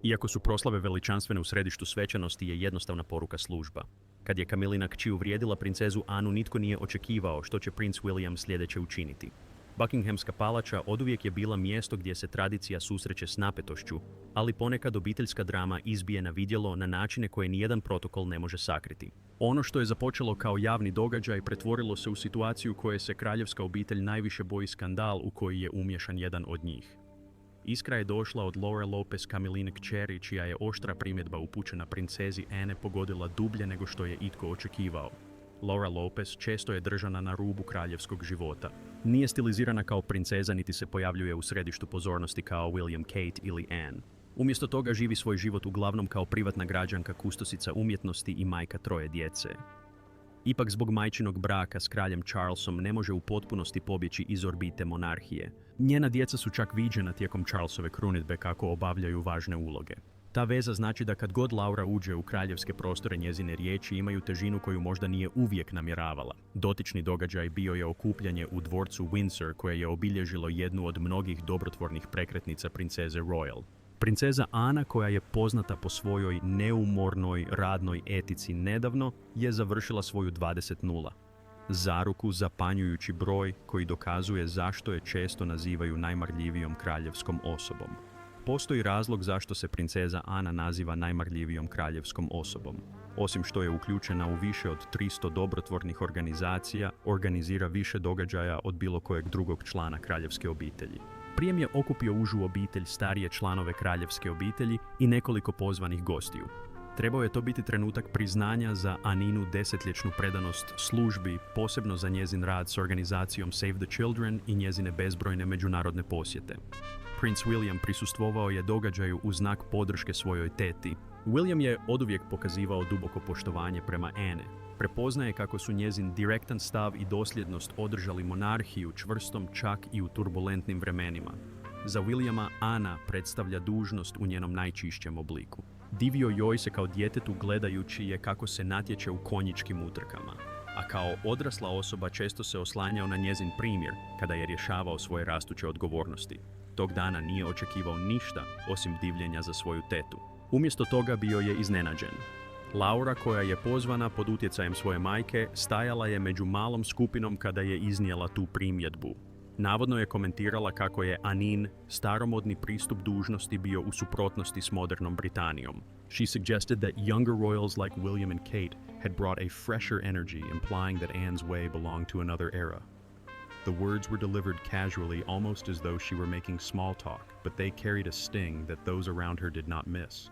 Iako su proslave veličanstvene u središtu svečanosti je jednostavna poruka služba. Kad je Camillina kći uvrijedila princezu Annu, nitko nije očekivao što će princ William sljedeće učiniti. Buckinghamska palača oduvijek je bila mjesto gdje se tradicija susreće s napetošću, ali ponekad obiteljska drama izbije na vidjelo na načine koje nijedan protokol ne može sakriti. Ono što je započelo kao javni događaj pretvorilo se u situaciju koje se kraljevska obitelj najviše boji, skandal u koji je umiješan jedan od njih. Iskra je došla od Laure Lopes, Camilline kćeri, čija je oštra primjedba upućena princezi Anne pogodila dublje nego što je itko očekivao. Laure Lopes često je držana na rubu kraljevskog života. Nije stilizirana kao princeza niti se pojavljuje u središtu pozornosti kao William, Kate ili Anne. Umjesto toga živi svoj život uglavnom kao privatna građanka, kustosica umjetnosti i majka troje djece. Ipak zbog majčinog braka s kraljem Charlesom ne može u potpunosti pobjeći iz orbite monarhije. Njena djeca su čak viđena tijekom Charlesove krunidbe kako obavljaju važne uloge. Ta veza znači da kad god Laura uđe u kraljevske prostore, njezine riječi imaju težinu koju možda nije uvijek namjeravala. Dotični događaj bio je okupljanje u dvorcu Windsor koje je obilježilo jednu od mnogih dobrotvornih prekretnica princeze Royal. Princeza Anna, koja je poznata po svojoj neumornoj radnoj etici, nedavno je završila svoju 20-0. Zaruku zapanjujući broj koji dokazuje zašto je često nazivaju najmarljivijom kraljevskom osobom. Postoji razlog zašto se princeza Anna naziva najmarljivijom kraljevskom osobom. Osim što je uključena u više od 300 dobrotvornih organizacija, organizira više događaja od bilo kojeg drugog člana kraljevske obitelji. Prijem je okupio užu obitelj, starije članove kraljevske obitelji i nekoliko pozvanih gostiju. Trebao je to biti trenutak priznanja za Anninu desetljetnu predanost službi, posebno za njezin rad s organizacijom Save the Children i njezine bezbrojne međunarodne posjete. Princ William prisustvovao je događaju u znak podrške svojoj teti. William je oduvijek pokazivao duboko poštovanje prema Anne. Prepoznaje kako su njezin direktan stav i dosljednost održali monarhiju čvrstom čak i u turbulentnim vremenima. Za Williama Anna predstavlja dužnost u njenom najčišćem obliku. Divio joj se kao djetetu gledajući je kako se natječe u konjičkim utrkama, a kao odrasla osoba često se oslanjao na njezin primjer kada je rješavao svoje rastuće odgovornosti. Tog dana nije očekivao ništa osim divljenja za svoju tetu. Umjesto toga bio je iznenađen. Laura, koja je pozvana pod utjecajem svoje majke, stajala je među malom skupinom kada je iznijela tu primjedbu. Navodno je komentirala kako je Annin staromodni pristup dužnosti bio u suprotnosti s modernom Britanijom. She suggested that younger royals like William and Kate had brought a fresher energy, implying that Anne's way belonged to another era. The words were delivered casually, almost as though she were making small talk, but they carried a sting that those around her did not miss.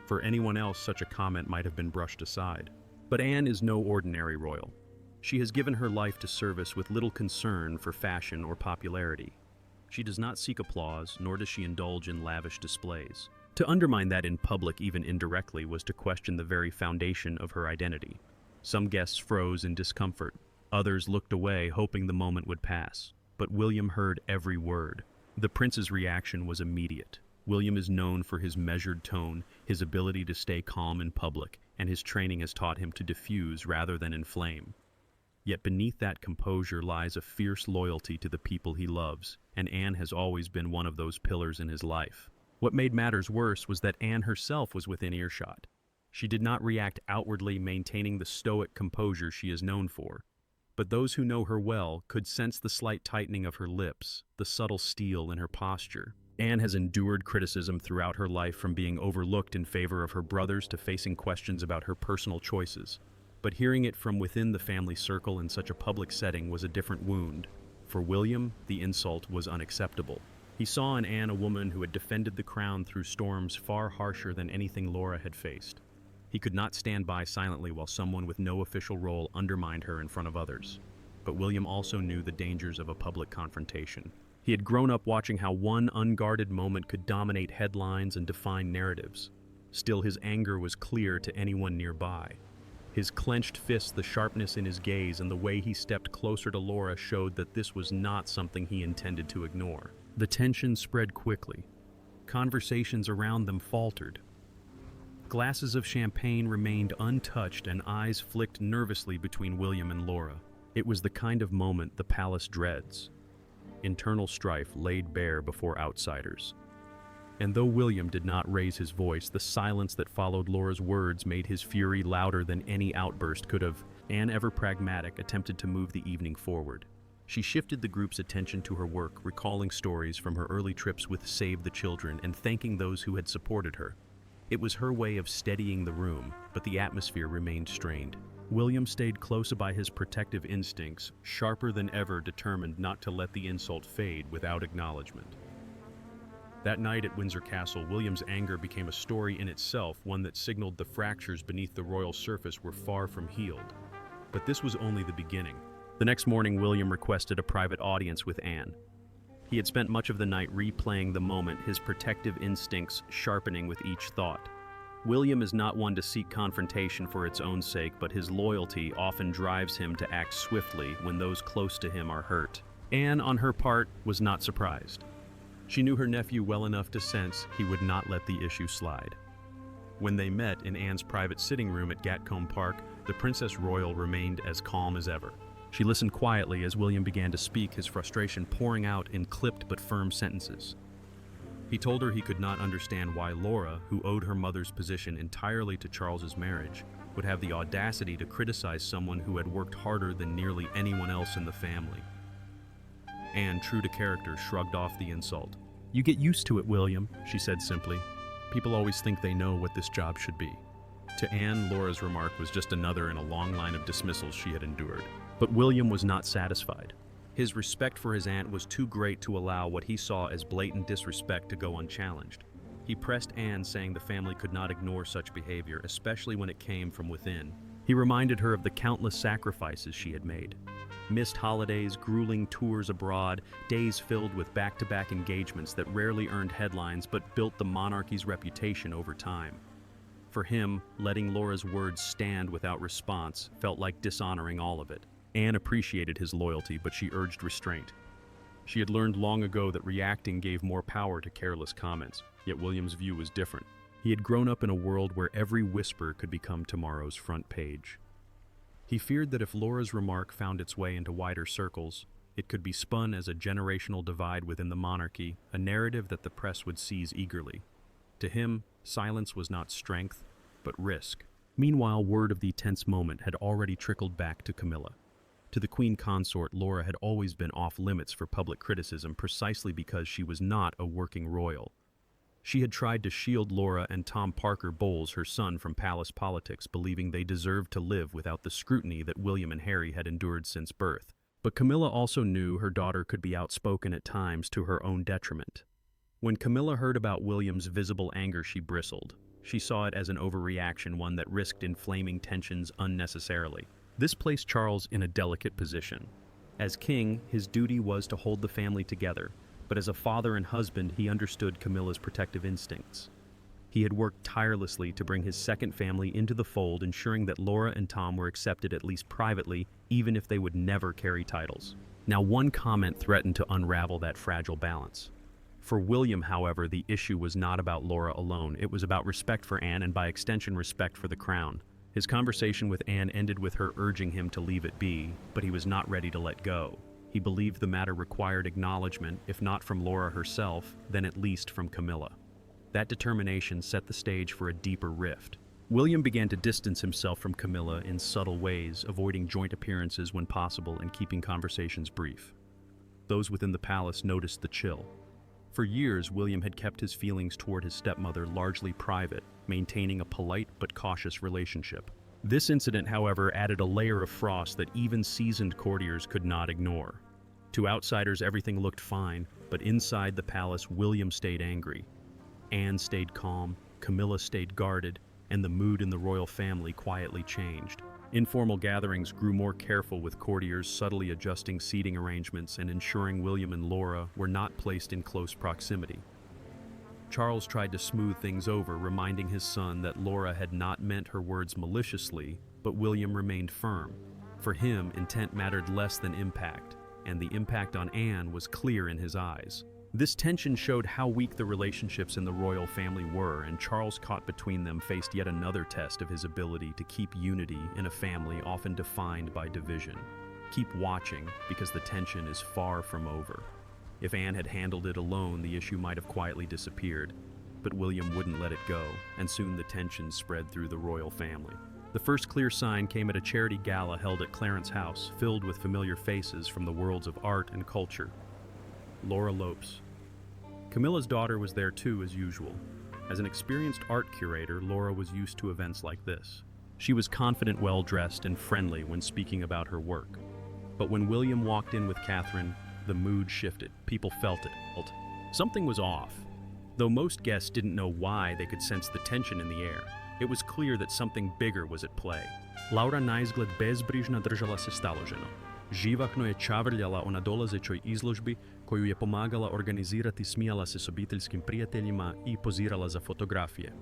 For anyone else, such a comment might have been brushed aside. But Anne is no ordinary royal. She has given her life to service with little concern for fashion or popularity. She does not seek applause, nor does she indulge in lavish displays. To undermine that in public, even indirectly, was to question the very foundation of her identity. Some guests froze in discomfort. Others looked away, hoping the moment would pass. But William heard every word. The prince's reaction was immediate. William is known for his measured tone, his ability to stay calm in public, and his training has taught him to diffuse rather than inflame. Yet beneath that composure lies a fierce loyalty to the people he loves, and Anne has always been one of those pillars in his life. What made matters worse was that Anne herself was within earshot. She did not react outwardly, maintaining the stoic composure she is known for. But those who know her well could sense the slight tightening of her lips, the subtle steel in her posture. Anne has endured criticism throughout her life, from being overlooked in favor of her brothers to facing questions about her personal choices. But hearing it from within the family circle in such a public setting was a different wound. For William, the insult was unacceptable. He saw in Anne a woman who had defended the crown through storms far harsher than anything Laura had faced. He could not stand by silently while someone with no official role undermined her in front of others. But William also knew the dangers of a public confrontation. He had grown up watching how one unguarded moment could dominate headlines and define narratives. Still, his anger was clear to anyone nearby. His clenched fists, the sharpness in his gaze, and the way he stepped closer to Laura showed that this was not something he intended to ignore. The tension spread quickly. Conversations around them faltered. Glasses of champagne remained untouched, and eyes flicked nervously between William and Laura. It was the kind of moment the palace dreads. Internal strife laid bare before outsiders. And though William did not raise his voice, the silence that followed Laura's words made his fury louder than any outburst could have. Anne, ever pragmatic, attempted to move the evening forward. She shifted the group's attention to her work, recalling stories from her early trips with Save the Children and thanking those who had supported her. It was her way of steadying the room, but the atmosphere remained strained. William stayed close by his protective instincts, sharper than ever, determined not to let the insult fade without acknowledgement. That night at Windsor Castle, William's anger became a story in itself, one that signaled the fractures beneath the royal surface were far from healed. But this was only the beginning. The next morning, William requested a private audience with Anne. He had spent much of the night replaying the moment, his protective instincts sharpening with each thought. William is not one to seek confrontation for its own sake, but his loyalty often drives him to act swiftly when those close to him are hurt. Anne, on her part, was not surprised. She knew her nephew well enough to sense he would not let the issue slide. When they met in Anne's private sitting room at Gatcombe Park, the Princess Royal remained as calm as ever. She listened quietly as William began to speak, his frustration pouring out in clipped but firm sentences. He told her he could not understand why Laura, who owed her mother's position entirely to Charles's marriage, would have the audacity to criticize someone who had worked harder than nearly anyone else in the family. Anne, true to character, shrugged off the insult. "You get used to it, William," she said simply. "People always think they know what this job should be." To Anne, Laura's remark was just another in a long line of dismissals she had endured. But William was not satisfied. His respect for his aunt was too great to allow what he saw as blatant disrespect to go unchallenged. He pressed Anne, saying the family could not ignore such behavior, especially when it came from within. He reminded her of the countless sacrifices she had made. Missed holidays, grueling tours abroad, days filled with back-to-back engagements that rarely earned headlines but built the monarchy's reputation over time. For him, letting Laura's words stand without response felt like dishonoring all of it. Anne appreciated his loyalty, but she urged restraint. She had learned long ago that reacting gave more power to careless comments, yet William's view was different. He had grown up in a world where every whisper could become tomorrow's front page. He feared that if Laura's remark found its way into wider circles, it could be spun as a generational divide within the monarchy, a narrative that the press would seize eagerly. To him, silence was not strength, but risk. Meanwhile, word of the tense moment had already trickled back to Camilla. To the Queen Consort, Laura had always been off-limits for public criticism precisely because she was not a working royal. She had tried to shield Laura and Tom Parker Bowles, her son, from palace politics, believing they deserved to live without the scrutiny that William and Harry had endured since birth. But Camilla also knew her daughter could be outspoken at times to her own detriment. When Camilla heard about William's visible anger, she bristled. She saw it as an overreaction, one that risked inflaming tensions unnecessarily. This placed Charles in a delicate position. As king, his duty was to hold the family together, but as a father and husband, he understood Camilla's protective instincts. He had worked tirelessly to bring his second family into the fold, ensuring that Laura and Tom were accepted at least privately, even if they would never carry titles. Now, one comment threatened to unravel that fragile balance. For William, however, the issue was not about Laura alone. It was about respect for Anne and, by extension, respect for the crown. His conversation with Anne ended with her urging him to leave it be, but he was not ready to let go. He believed the matter required acknowledgement, if not from Laura herself, then at least from Camilla. That determination set the stage for a deeper rift. William began to distance himself from Camilla in subtle ways, avoiding joint appearances when possible and keeping conversations brief. Those within the palace noticed the chill. For years, William had kept his feelings toward his stepmother largely private, maintaining a polite but cautious relationship. This incident, however, added a layer of frost that even seasoned courtiers could not ignore. To outsiders, everything looked fine, but inside the palace, William stayed angry. Anne stayed calm, Camilla stayed guarded, and the mood in the royal family quietly changed. Informal gatherings grew more careful, with courtiers subtly adjusting seating arrangements and ensuring William and Laura were not placed in close proximity. Charles tried to smooth things over, reminding his son that Laura had not meant her words maliciously, but William remained firm. For him, intent mattered less than impact, and the impact on Anne was clear in his eyes. This tension showed how weak the relationships in the royal family were, and Charles, caught between them, faced yet another test of his ability to keep unity in a family often defined by division. Keep watching, because the tension is far from over. If Anne had handled it alone, the issue might have quietly disappeared. But William wouldn't let it go, and soon the tensions spread through the royal family. The first clear sign came at a charity gala held at Clarence House, filled with familiar faces from the worlds of art and culture. Laure Lopes. Camilla's daughter was there too, as usual. As an experienced art curator, Laura was used to events like this. She was confident, well-dressed, and friendly when speaking about her work. But when William walked in with Catherine, the mood shifted. People felt it. Something was off. Though most guests didn't know why, they could sense the tension in the air. It was clear that something bigger was at play. Laura naizgled bezbrižno držala se staloženo. Živahno je čavrljala o nadolazećoj izložbi koju je pomagala organizirati, smijala se s obiteljskim prijateljima i pozirala za fotografije.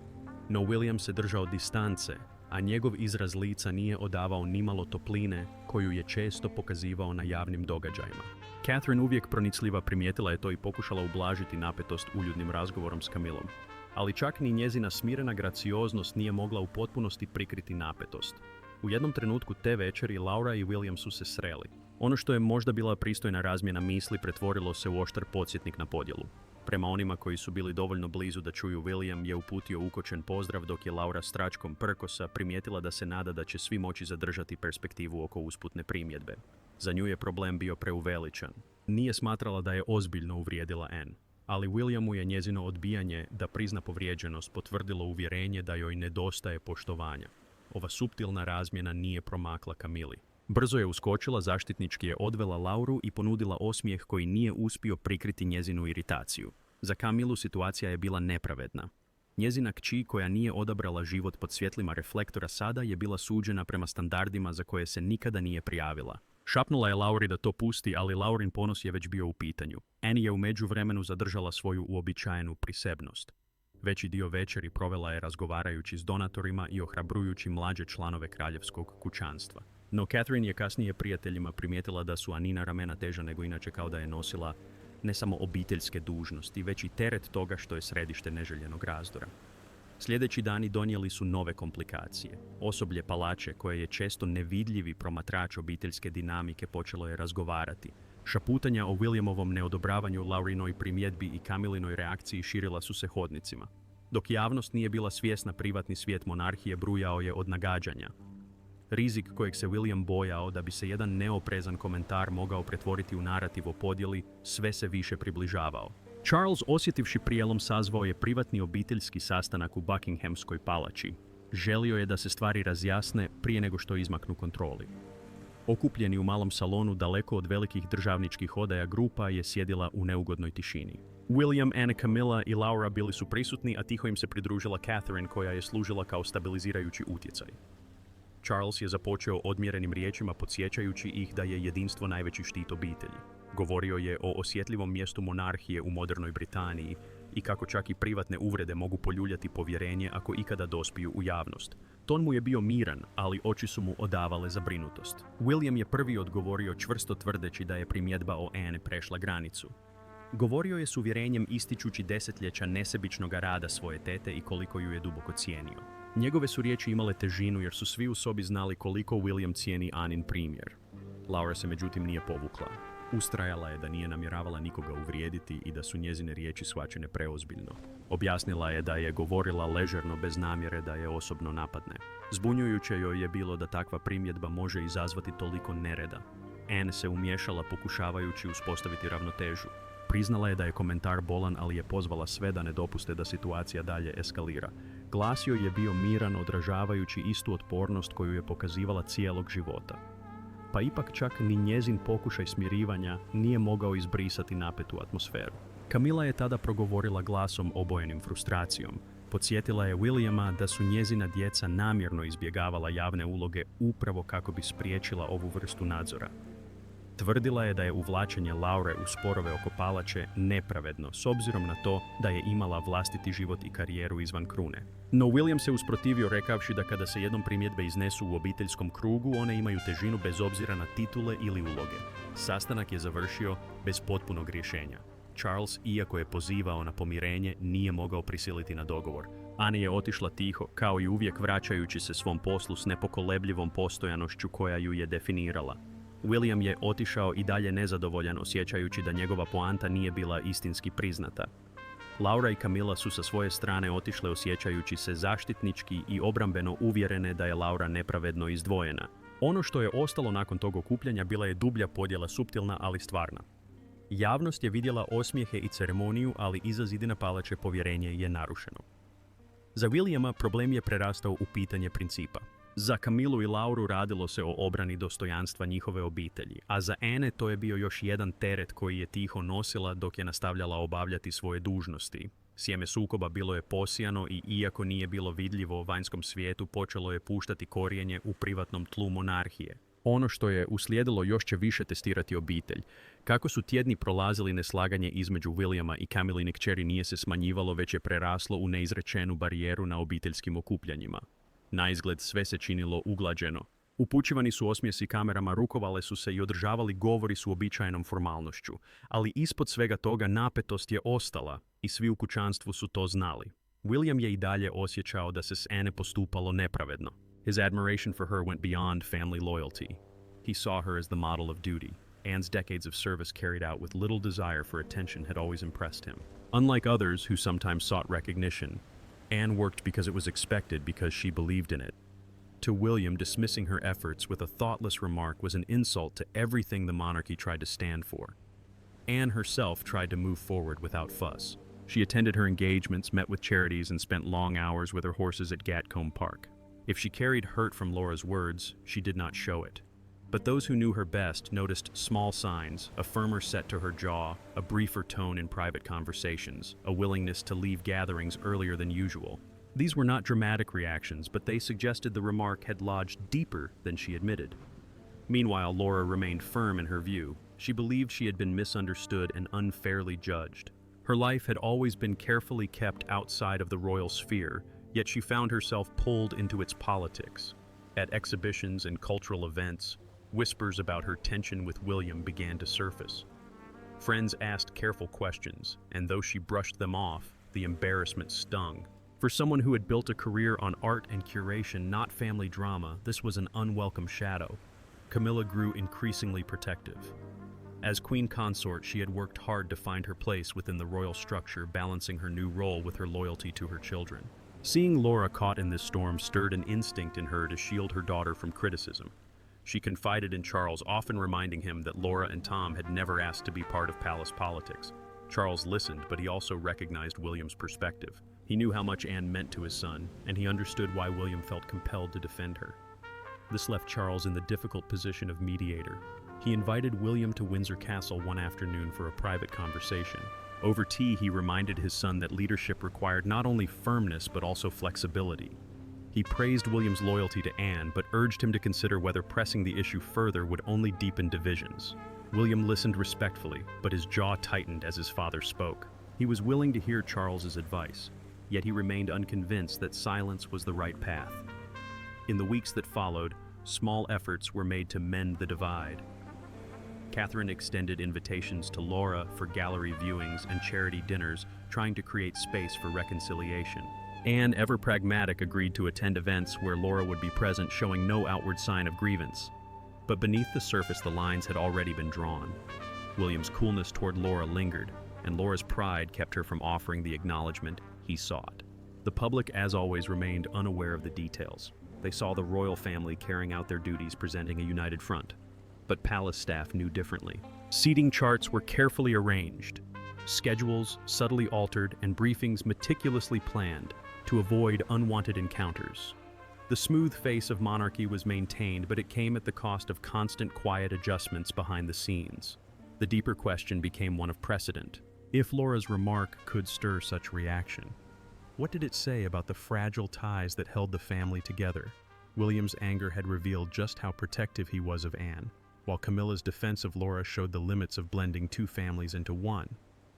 No William se držao distance, a njegov izraz lica nije odavao nimalo topline koju je često pokazivao na javnim događajima. Catherine, uvijek pronicljiva, primijetila je to i pokušala ublažiti napetost uljudnim razgovorom s Camillom. Ali čak ni njezina smirena gracioznost nije mogla u potpunosti prikriti napetost. U jednom trenutku te večeri Laura i William su se sreli. Ono što je možda bila pristojna razmjena misli pretvorilo se u oštar podsjetnik na podjelu. Prema onima koji su bili dovoljno blizu da čuju, William je uputio ukočen pozdrav, dok je Laura s tračkom prkosa primijetila da se nada da će svi moći zadržati perspektivu oko usputne primjedbe. Za nju je problem bio preuveličan. Nije smatrala da je ozbiljno uvrijedila Anne, ali Williamu je njezino odbijanje da prizna povrijeđenost potvrdilo uvjerenje da joj nedostaje poštovanja. Ova suptilna razmjena nije promakla Camilli. Brzo je uskočila, zaštitnički je odvela Lauru i ponudila osmijeh koji nije uspio prikriti njezinu iritaciju. Za Camillu situacija je bila nepravedna. Njezina kći, koja nije odabrala život pod svjetlima reflektora, sada je bila suđena prema standardima za koje se nikada nije prijavila. Šapnula je Lauri da to pusti, ali Laurin ponos je već bio u pitanju. Anne je u međuvremenu zadržala svoju uobičajenu prisebnost. Veći dio večeri provela je razgovarajući s donatorima i ohrabrujući mlađe članove kraljevskog kućanstva. No Catherine je kasnije prijateljima primijetila da su Annina ramena teža nego inače, kao da je nosila ne samo obiteljske dužnosti, već i teret toga što je središte neželjenog razdora. Sljedeći dani donijeli su nove komplikacije. Osoblje palače, koje je često nevidljivi promatrač obiteljske dinamike, počelo je razgovarati. Šaputanja o Williamovom neodobravanju, Laurinoj primjedbi i Camillinoj reakciji širila su se hodnicima. Dok javnost nije bila svjesna, privatni svijet monarhije brujao je od nagađanja. Rizik kojeg se William bojao da bi se jedan neoprezan komentar mogao pretvoriti u narativ o podjeli sve se više približavao. Charles, osjetivši prijelom, sazvao je privatni obiteljski sastanak u Buckinghamskoj palači. Želio je da se stvari razjasne prije nego što izmaknu kontroli. Okupljeni u malom salonu daleko od velikih državničkih odaja, grupa je sjedila u neugodnoj tišini. William, Anne, Camilla i Laura bili su prisutni, a tiho im se pridružila Catherine, koja je služila kao stabilizirajući utjecaj. Charles je započeo odmjerenim riječima, podsjećajući ih da je jedinstvo najveći štit obitelji. Govorio je o osjetljivom mjestu monarhije u modernoj Britaniji i kako čak i privatne uvrede mogu poljuljati povjerenje ako ikada dospiju u javnost. Ton mu je bio miran, ali oči su mu odavale zabrinutost. William je prvi odgovorio, čvrsto tvrdeći da je primjedba o Anne prešla granicu. Govorio je s uvjerenjem, ističući desetljeća nesebičnog rada svoje tete i koliko ju je duboko cijenio. Njegove su riječi imale težinu jer su svi u sobi znali koliko William cijeni Annin primjer. Laura se međutim nije povukla. Ustrajala je da nije namjeravala nikoga uvrijediti i da su njezine riječi shvaćene preozbiljno. Objasnila je da je govorila ležerno, bez namjere da je osobno napadne. Zbunjujuće joj je bilo da takva primjedba može izazvati toliko nereda. Anne se umiješala, pokušavajući uspostaviti ravnotežu. Priznala je da je komentar bolan, ali je pozvala sve da ne dopuste da situacija dalje eskalira. Glas joj je bio miran, odražavajući istu otpornost koju je pokazivala cijelog života. Pa ipak čak ni njezin pokušaj smirivanja nije mogao izbrisati napetu atmosferu. Camilla je tada progovorila glasom obojenim frustracijom. Podsjetila je Williama da su njezina djeca namjerno izbjegavala javne uloge upravo kako bi spriječila ovu vrstu nadzora. Tvrdila je da je uvlačenje Laure u sporove oko palače nepravedno, s obzirom na to da je imala vlastiti život i karijeru izvan krune. No William se usprotivio, rekavši da kada se jednom primjedbe iznesu u obiteljskom krugu, one imaju težinu bez obzira na titule ili uloge. Sastanak je završio bez potpunog rješenja. Charles, iako je pozivao na pomirenje, nije mogao prisiliti na dogovor. Anne je otišla tiho, kao i uvijek, vraćajući se svom poslu s nepokolebljivom postojanošću koja ju je definirala. William je otišao i dalje nezadovoljan, osjećajući da njegova poanta nije bila istinski priznata. Laura i Camilla su sa svoje strane otišle osjećajući se zaštitnički i obrambeno uvjerene da je Laura nepravedno izdvojena. Ono što je ostalo nakon tog okupljanja bila je dublja podjela, suptilna ali stvarna. Javnost je vidjela osmijehe i ceremoniju, ali iza zidina palače povjerenje je narušeno. Za Williama problem je prerastao u pitanje principa. Za Camillu i Lauru radilo se o obrani dostojanstva njihove obitelji, a za Anne to je bio još jedan teret koji je tiho nosila dok je nastavljala obavljati svoje dužnosti. Sjeme sukoba bilo je posijano i iako nije bilo vidljivo u vanjskom svijetu, počelo je puštati korijenje u privatnom tlu monarhije. Ono što je uslijedilo još će više testirati obitelj. Kako su tjedni prolazili, neslaganje između Williama i Camilline kćeri nije se smanjivalo, već je preraslo u neizrečenu barijeru na obiteljskim okupljanjima. Naizgled sve se činilo uglađeno. Upućivani su osmijesi kamerama, rukovale su se i održavali govori s uobičajenom formalnošću. Ali ispod svega toga napetost je ostala i svi u kućanstvu su to znali. William je i dalje osjećao da se s Anne postupalo nepravedno. His admiration for her went beyond family loyalty. He saw her as the model of duty. Anne's decades of service carried out with little desire for attention had always impressed him. Unlike others who sometimes sought recognition, Anne worked because it was expected, because she believed in it. To William, dismissing her efforts with a thoughtless remark was an insult to everything the monarchy tried to stand for. Anne herself tried to move forward without fuss. She attended her engagements, met with charities, and spent long hours with her horses at Gatcombe Park. If she carried hurt from Laura's words, she did not show it. But those who knew her best noticed small signs, a firmer set to her jaw, a briefer tone in private conversations, a willingness to leave gatherings earlier than usual. These were not dramatic reactions, but they suggested the remark had lodged deeper than she admitted. Meanwhile, Laura remained firm in her view. She believed she had been misunderstood and unfairly judged. Her life had always been carefully kept outside of the royal sphere, yet she found herself pulled into its politics. At exhibitions and cultural events, whispers about her tension with William began to surface. Friends asked careful questions, and though she brushed them off, the embarrassment stung. For someone who had built a career on art and curation, not family drama, this was an unwelcome shadow. Camilla grew increasingly protective. As queen consort, she had worked hard to find her place within the royal structure, balancing her new role with her loyalty to her children. Seeing Laura caught in this storm stirred an instinct in her to shield her daughter from criticism. She confided in Charles, often reminding him that Laura and Tom had never asked to be part of palace politics. Charles listened, but he also recognized William's perspective. He knew how much Anne meant to his son, and he understood why William felt compelled to defend her. This left Charles in the difficult position of mediator. He invited William to Windsor Castle one afternoon for a private conversation. Over tea, he reminded his son that leadership required not only firmness but also flexibility. He praised William's loyalty to Anne, but urged him to consider whether pressing the issue further would only deepen divisions. William listened respectfully, but his jaw tightened as his father spoke. He was willing to hear Charles's advice, yet he remained unconvinced that silence was the right path. In the weeks that followed, small efforts were made to mend the divide. Catherine extended invitations to Laura for gallery viewings and charity dinners, trying to create space for reconciliation. Anne, ever pragmatic, agreed to attend events where Laura would be present, showing no outward sign of grievance. But beneath the surface, the lines had already been drawn. William's coolness toward Laura lingered, and Laura's pride kept her from offering the acknowledgement he sought. The public, as always, remained unaware of the details. They saw the royal family carrying out their duties, presenting a united front. But palace staff knew differently. Seating charts were carefully arranged, schedules subtly altered, and briefings meticulously planned to avoid unwanted encounters. The smooth face of monarchy was maintained, but it came at the cost of constant quiet adjustments behind the scenes. The deeper question became one of precedent. If Laura's remark could stir such reaction, what did it say about the fragile ties that held the family together? William's anger had revealed just how protective he was of Anne, while Camilla's defense of Laura showed the limits of blending two families into one.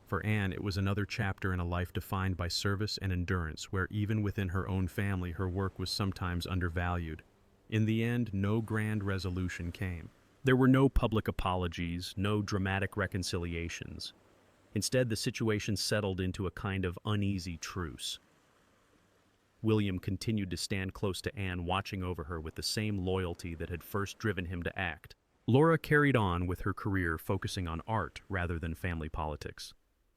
For Anne, it was another chapter in a life defined by service and endurance, where even within her own family, her work was sometimes undervalued. In the end, no grand resolution came. There were no public apologies, no dramatic reconciliations. Instead, the situation settled into a kind of uneasy truce. William continued to stand close to Anne, watching over her with the same loyalty that had first driven him to act. Laura carried on with her career focusing on art rather than family politics,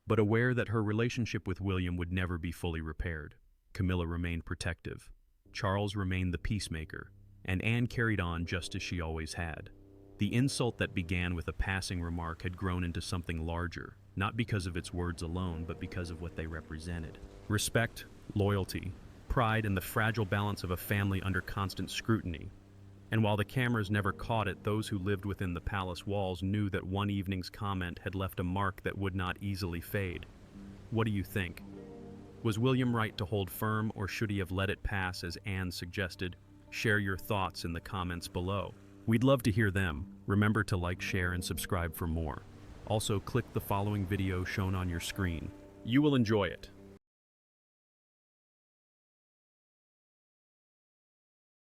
but aware that her relationship with William would never be fully repaired. Camilla remained protective, Charles remained the peacemaker, and Anne carried on just as she always had. The insult that began with a passing remark had grown into something larger, not because of its words alone, but because of what they represented. Respect, loyalty, pride, and the fragile balance of a family under constant scrutiny. And while the cameras never caught it, those who lived within the palace walls knew that one evening's comment had left a mark that would not easily fade. What do you think? Was William right to hold firm, or should he have let it pass as Anne suggested? Share your thoughts in the comments below. We'd love to hear them. Remember to like, share, and subscribe for more. Also, click the following video shown on your screen. You will enjoy it.